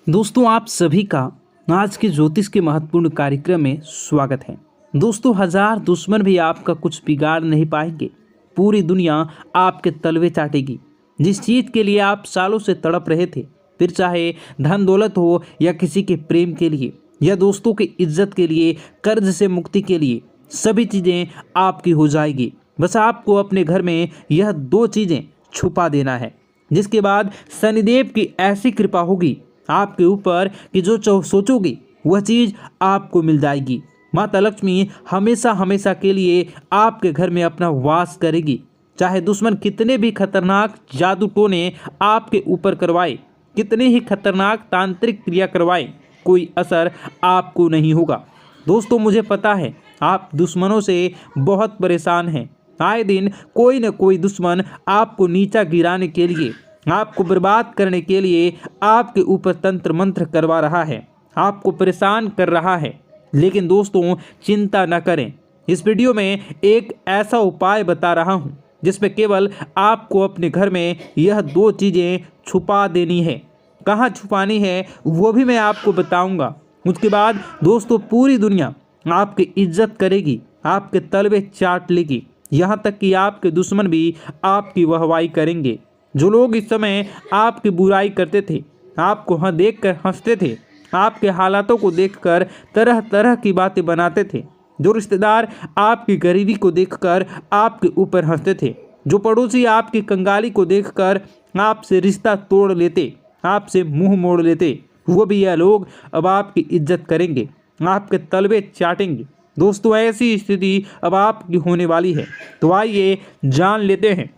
दोस्तों आप सभी का आज के ज्योतिष के महत्वपूर्ण कार्यक्रम में स्वागत है। दोस्तों हजार दुश्मन भी आपका कुछ बिगाड़ नहीं पाएंगे। पूरी दुनिया आपके तलवे चाटेगी। जिस चीज के लिए आप सालों से तड़प रहे थे, फिर चाहे धन दौलत हो या किसी के प्रेम के लिए या दोस्तों की इज्जत के लिए, कर्ज से मुक्ति के लिए, सभी चीजें आपकी हो जाएगी। बस आपको अपने घर में यह दो चीजें छुपा देना है, जिसके बाद शनिदेव की ऐसी कृपा होगी आपके ऊपर कि जो सोचोगे वह चीज आपको मिल जाएगी। माता लक्ष्मी हमेशा हमेशा के लिए आपके घर में अपना वास करेगी। चाहे दुश्मन कितने भी खतरनाक जादू टोने आपके ऊपर करवाए, कितने ही खतरनाक तांत्रिक क्रिया करवाए, कोई असर आपको नहीं होगा। दोस्तों मुझे पता है आप दुश्मनों से बहुत परेशान हैं। आए दिन कोई न कोई दुश्मन आपको नीचा गिराने के लिए, आपको बर्बाद करने के लिए आपके ऊपर तंत्र मंत्र करवा रहा है, आपको परेशान कर रहा है। लेकिन दोस्तों चिंता न करें, इस वीडियो में एक ऐसा उपाय बता रहा हूँ जिसमें केवल आपको अपने घर में यह दो चीज़ें छुपा देनी है। कहाँ छुपानी है वो भी मैं आपको बताऊंगा। उसके बाद दोस्तों पूरी दुनिया आपकी इज्जत करेगी, आपके तलवे चाट लेगी, यहाँ तक कि आपके दुश्मन भी आपकी वाहवाही करेंगे। जो लोग इस समय आपकी बुराई करते थे, आपको देखकर हंसते थे, आपके हालातों को देखकर तरह तरह की बातें बनाते थे, जो रिश्तेदार आपकी गरीबी को देखकर आपके ऊपर हंसते थे, जो पड़ोसी आपकी कंगाली को देखकर आपसे रिश्ता तोड़ लेते, आपसे मुंह मोड़ लेते, वो भी यह लोग अब आपकी इज्जत करेंगे, आपके तलवे चाटेंगे। दोस्तों ऐसी स्थिति अब आपकी होने वाली है। तो आइए जान लेते हैं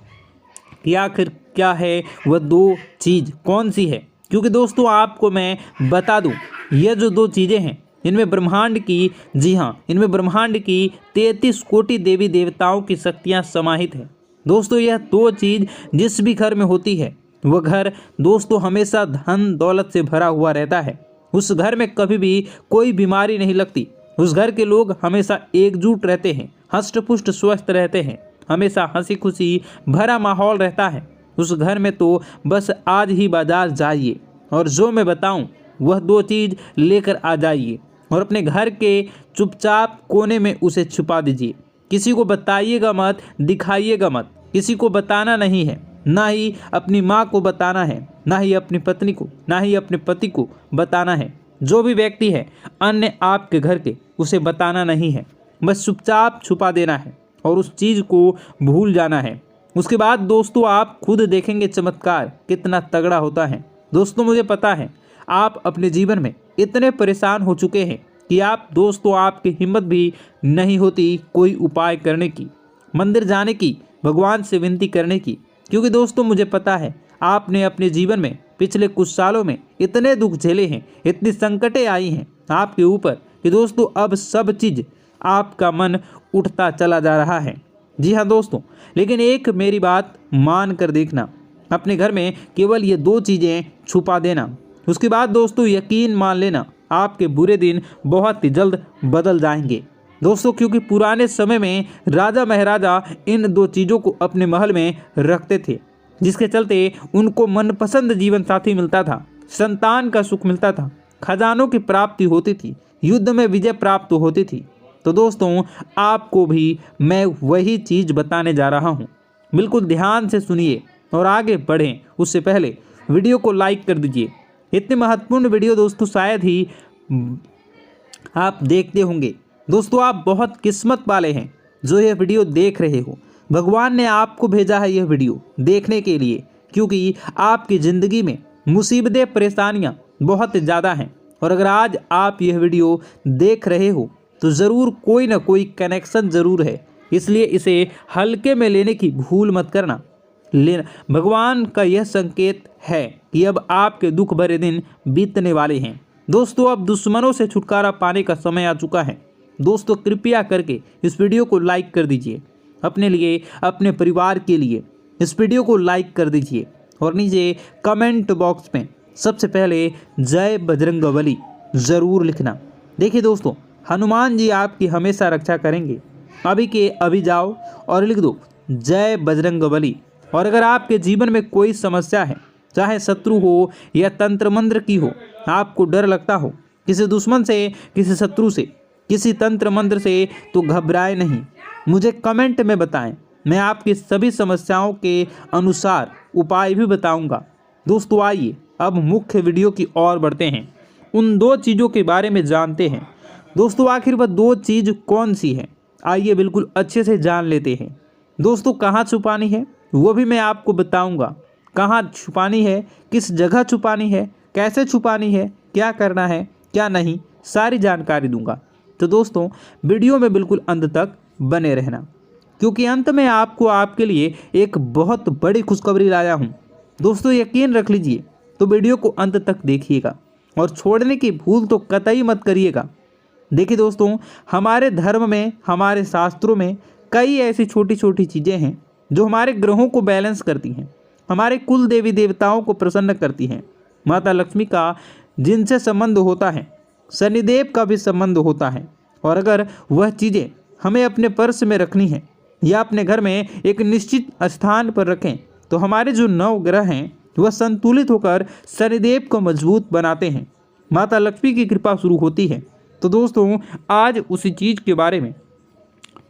कि आखिर क्या है वह दो चीज़ कौन सी है। क्योंकि दोस्तों आपको मैं बता दूं, यह जो दो चीज़ें हैं इनमें ब्रह्मांड की, जी हाँ, इनमें ब्रह्मांड की 33 कोटि देवी देवताओं की शक्तियाँ समाहित हैं। दोस्तों यह दो चीज़ जिस भी घर में होती है वह घर दोस्तों हमेशा धन दौलत से भरा हुआ रहता है। उस घर में कभी भी कोई बीमारी नहीं लगती। उस घर के लोग हमेशा एकजुट रहते हैं, हष्ट पुष्ट स्वस्थ रहते हैं, हमेशा हंसी खुशी भरा माहौल रहता है। उस घर में तो बस आज ही बाजार जाइए और जो मैं बताऊं वह दो चीज़ लेकर आ जाइए और अपने घर के चुपचाप कोने में उसे छुपा दीजिए। किसी को बताइएगा मत, दिखाइएगा मत। किसी को बताना नहीं है, ना ही अपनी माँ को बताना है, ना ही अपनी पत्नी को, ना ही अपने पति को बताना है। जो भी व्यक्ति है अन्य आपके घर के, उसे बताना नहीं है, बस चुपचाप छुपा देना है और उस चीज़ को भूल जाना है। उसके बाद दोस्तों आप खुद देखेंगे चमत्कार कितना तगड़ा होता है। दोस्तों मुझे पता है आप अपने जीवन में इतने परेशान हो चुके हैं कि आप दोस्तों आपकी हिम्मत भी नहीं होती कोई उपाय करने की, मंदिर जाने की, भगवान से विनती करने की। क्योंकि दोस्तों मुझे पता है आपने अपने जीवन में पिछले कुछ सालों में इतने दुख झेले हैं, इतनी संकटें आई हैं आपके ऊपर कि दोस्तों अब सब चीज़ आपका मन उठता चला जा रहा है। जी हाँ दोस्तों, लेकिन एक मेरी बात मान कर देखना, अपने घर में केवल ये दो चीज़ें छुपा देना। उसके बाद दोस्तों यकीन मान लेना आपके बुरे दिन बहुत ही जल्द बदल जाएंगे। दोस्तों क्योंकि पुराने समय में राजा महाराजा इन दो चीज़ों को अपने महल में रखते थे, जिसके चलते उनको मनपसंद जीवन साथी मिलता था, संतान का सुख मिलता था, खजानों की प्राप्ति होती थी, युद्ध में विजय प्राप्त होती थी। तो दोस्तों आपको भी मैं वही चीज़ बताने जा रहा हूँ। बिल्कुल ध्यान से सुनिए और आगे बढ़ें उससे पहले वीडियो को लाइक कर दीजिए। इतने महत्वपूर्ण वीडियो दोस्तों शायद ही आप देखते होंगे। दोस्तों आप बहुत किस्मत वाले हैं जो यह वीडियो देख रहे हो। भगवान ने आपको भेजा है यह वीडियो देखने के लिए, क्योंकि आपकी ज़िंदगी में मुसीबतें परेशानियाँ बहुत ज़्यादा हैं। और अगर आज आप यह वीडियो देख रहे हो तो ज़रूर कोई ना कोई कनेक्शन ज़रूर है, इसलिए इसे हल्के में लेने की भूल मत करना। लेना भगवान का यह संकेत है कि अब आपके दुख भरे दिन बीतने वाले हैं। दोस्तों अब दुश्मनों से छुटकारा पाने का समय आ चुका है। दोस्तों कृपया करके इस वीडियो को लाइक कर दीजिए, अपने लिए, अपने परिवार के लिए इस वीडियो को लाइक कर दीजिए और नीचे कमेंट बॉक्स में सबसे पहले जय बजरंगबली ज़रूर लिखना। देखिए दोस्तों हनुमान जी आपकी हमेशा रक्षा करेंगे। अभी के अभी जाओ और लिख दो जय बजरंगबली। और अगर आपके जीवन में कोई समस्या है, चाहे शत्रु हो या तंत्र मंत्र की हो, आपको डर लगता हो किसी दुश्मन से, किसी शत्रु से, किसी तंत्र मंत्र से, तो घबराए नहीं, मुझे कमेंट में बताएं। मैं आपकी सभी समस्याओं के अनुसार उपाय भी बताऊंगा। दोस्तों आइए अब मुख्य वीडियो की ओर बढ़ते हैं, उन 2 चीज़ों के बारे में जानते हैं। दोस्तों आखिर वह 2 चीज़ कौन सी है, आइए बिल्कुल अच्छे से जान लेते हैं। दोस्तों कहाँ छुपानी है वो भी मैं आपको बताऊंगा, कहाँ छुपानी है, किस जगह छुपानी है, कैसे छुपानी है, क्या करना है क्या नहीं, सारी जानकारी दूंगा। तो दोस्तों वीडियो में बिल्कुल अंत तक बने रहना, क्योंकि अंत में आपको आपके लिए एक बहुत बड़ी खुशखबरी लाया हूँ। दोस्तों यकीन रख लीजिए, तो वीडियो को अंत तक देखिएगा और छोड़ने की भूल तो कतई मत करिएगा। देखिए दोस्तों, हमारे धर्म में, हमारे शास्त्रों में कई ऐसी छोटी छोटी चीज़ें हैं जो हमारे ग्रहों को बैलेंस करती हैं, हमारे कुल देवी देवताओं को प्रसन्न करती हैं। माता लक्ष्मी का जिनसे संबंध होता है, शनिदेव का भी संबंध होता है, और अगर वह चीज़ें हमें अपने पर्स में रखनी है या अपने घर में एक निश्चित स्थान पर रखें, तो हमारे जो 9 ग्रह हैं वह संतुलित होकर शनिदेव को मजबूत बनाते हैं, माता लक्ष्मी की कृपा शुरू होती है। तो दोस्तों आज उसी चीज़ के बारे में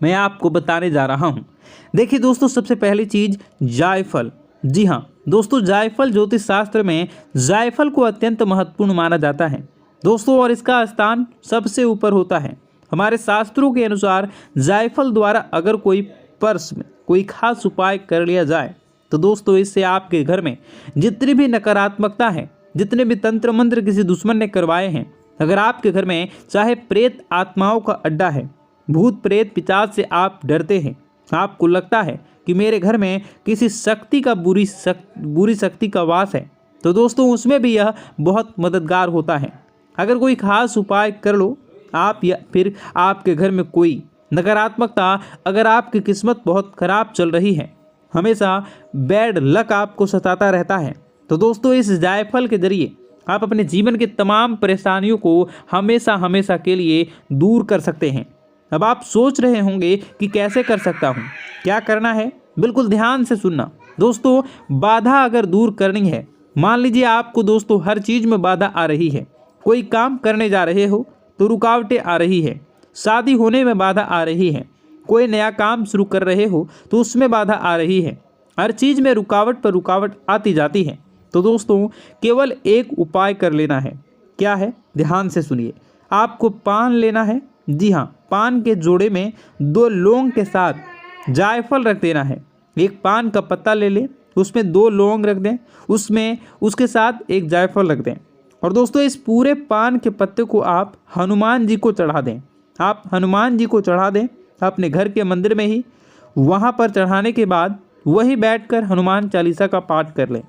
मैं आपको बताने जा रहा हूँ। देखिए दोस्तों, सबसे पहली चीज़ जायफल। जी हाँ दोस्तों, जायफल ज्योतिष शास्त्र में जायफल को अत्यंत महत्वपूर्ण माना जाता है दोस्तों, और इसका स्थान सबसे ऊपर होता है। हमारे शास्त्रों के अनुसार जायफल द्वारा अगर कोई पर्स में कोई खास उपाय कर लिया जाए, तो दोस्तों इससे आपके घर में जितनी भी नकारात्मकता है, जितने भी तंत्र मंत्र किसी दुश्मन ने करवाए हैं, अगर आपके घर में चाहे प्रेत आत्माओं का अड्डा है, भूत प्रेत पिशाच से आप डरते हैं, आपको लगता है कि मेरे घर में किसी शक्ति का बुरी शक्ति का वास है, तो दोस्तों उसमें भी यह बहुत मददगार होता है। अगर कोई खास उपाय कर लो आप, या फिर आपके घर में कोई नकारात्मकता, अगर आपकी किस्मत बहुत खराब चल रही है, हमेशा बैड लक आपको सताता रहता है, तो दोस्तों इस जायफल के जरिए आप अपने जीवन के तमाम परेशानियों को हमेशा हमेशा के लिए दूर कर सकते हैं। अब आप सोच रहे होंगे कि कैसे कर सकता हूँ, क्या करना है, बिल्कुल ध्यान से सुनना। दोस्तों बाधा अगर दूर करनी है, मान लीजिए आपको दोस्तों हर चीज़ में बाधा आ रही है, कोई काम करने जा रहे हो तो रुकावटें आ रही है, शादी होने में बाधा आ रही है, कोई नया काम शुरू कर रहे हो तो उसमें बाधा आ रही है, हर चीज़ में रुकावट पर रुकावट आती जाती है, तो दोस्तों केवल एक उपाय कर लेना है। क्या है, ध्यान से सुनिए। आपको पान लेना है, जी हाँ, पान के जोड़े में 2 लौंग के साथ जायफल रख देना है। एक पान का पत्ता ले लें, उसमें 2 लौंग रख दें, उसमें उसके साथ एक जायफल रख दें, और दोस्तों इस पूरे पान के पत्ते को आप हनुमान जी को चढ़ा दें। आप हनुमान जी को चढ़ा दें अपने घर के मंदिर में ही, वहाँ पर चढ़ाने के बाद वहीं बैठकर हनुमान चालीसा का पाठ कर लें।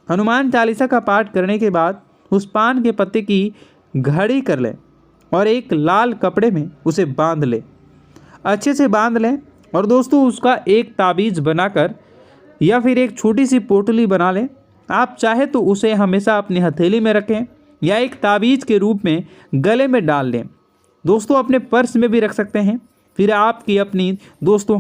हनुमान चालीसा का पाठ करने के बाद उस पान के पत्ते की घड़ी कर लें और एक लाल कपड़े में उसे बांध लें, अच्छे से बांध लें, और दोस्तों उसका एक ताबीज़ बनाकर या फिर एक छोटी सी पोटली बना लें। आप चाहे तो उसे हमेशा अपनी हथेली में रखें या एक ताबीज़ के रूप में गले में डाल लें। दोस्तों अपने पर्स में भी रख सकते हैं। फिर आपकी अपनी दोस्तों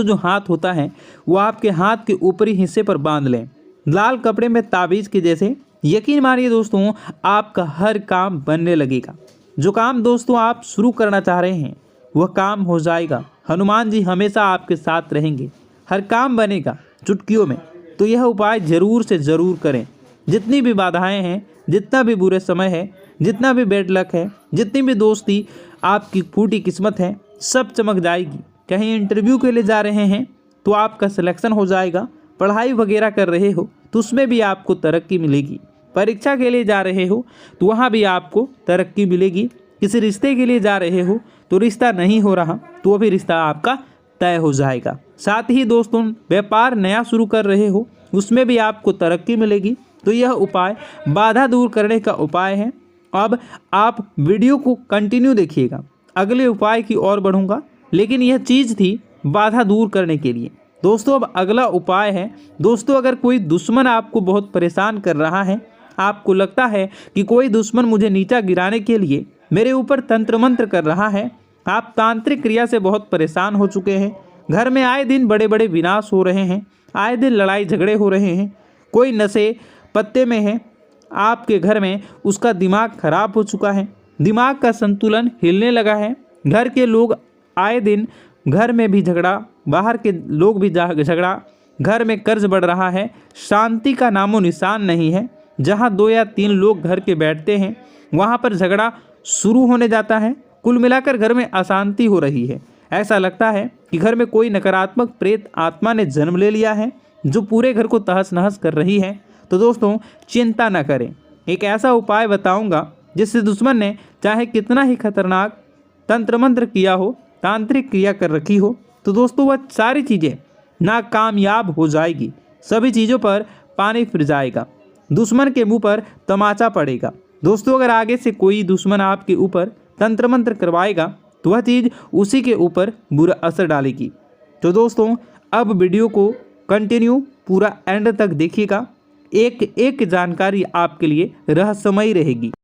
जो हाथ होता है वो आपके हाथ के ऊपरी हिस्से पर बांध लें, लाल कपड़े में ताबीज़ के जैसे। यकीन मानिए दोस्तों आपका हर काम बनने लगेगा। जो काम दोस्तों आप शुरू करना चाह रहे हैं वह काम हो जाएगा। हनुमान जी हमेशा आपके साथ रहेंगे, हर काम बनेगा चुटकियों में। तो यह उपाय ज़रूर से ज़रूर करें। जितनी भी बाधाएं हैं, जितना भी बुरे समय है, जितना भी बैड लक है, जितनी भी दोस्ती आपकी फूटी किस्मत है, सब चमक जाएगी। कहीं इंटरव्यू के लिए जा रहे हैं तो आपका सिलेक्शन हो जाएगा। पढ़ाई वगैरह कर रहे हो तो उसमें भी आपको तरक्की मिलेगी। परीक्षा के लिए जा रहे हो तो वहाँ भी आपको तरक्की मिलेगी। किसी रिश्ते के लिए जा रहे हो तो रिश्ता नहीं हो रहा तो वो भी रिश्ता आपका तय हो जाएगा। साथ ही दोस्तों व्यापार नया शुरू कर रहे हो उसमें भी आपको तरक्की मिलेगी। तो यह उपाय बाधा दूर करने का उपाय है। अब आप वीडियो को कंटिन्यू देखिएगा, अगले उपाय की ओर बढ़ूंगा, लेकिन यह चीज़ थी बाधा दूर करने के लिए। दोस्तों अब अगला उपाय है। दोस्तों अगर कोई दुश्मन आपको बहुत परेशान कर रहा है, आपको लगता है कि कोई दुश्मन मुझे नीचा गिराने के लिए मेरे ऊपर तंत्र मंत्र कर रहा है, आप तांत्रिक क्रिया से बहुत परेशान हो चुके हैं, घर में आए दिन बड़े बड़े विनाश हो रहे हैं, आए दिन लड़ाई झगड़े हो रहे हैं, कोई नशे पत्ते में है, आपके घर में उसका दिमाग खराब हो चुका है, दिमाग का संतुलन हिलने लगा है, घर के लोग आए दिन घर में भी झगड़ा, बाहर के लोग भी झगड़ा, घर में कर्ज बढ़ रहा है, शांति का नामो निशान नहीं है। जहाँ 2 या 3 लोग घर के बैठते हैं वहाँ पर झगड़ा शुरू होने जाता है। कुल मिलाकर घर में अशांति हो रही है। ऐसा लगता है कि घर में कोई नकारात्मक प्रेत आत्मा ने जन्म ले लिया है जो पूरे घर को तहस नहस कर रही है। तो दोस्तों चिंता न करें, एक ऐसा उपाय बताऊंगा जिससे दुश्मन ने चाहे कितना ही खतरनाक तंत्र मंत्र किया हो, तांत्रिक क्रिया कर रखी हो, तो दोस्तों वह सारी चीज़ें नाकामयाब हो जाएगी। सभी चीज़ों पर पानी फिर जाएगा, दुश्मन के मुंह पर तमाचा पड़ेगा। दोस्तों अगर आगे से कोई दुश्मन आपके ऊपर तंत्र मंत्र करवाएगा तो वह चीज़ उसी के ऊपर बुरा असर डालेगी। तो दोस्तों अब वीडियो को कंटिन्यू पूरा एंड तक देखिएगा, एक एक जानकारी आपके लिए रहस्यमयी रहेगी।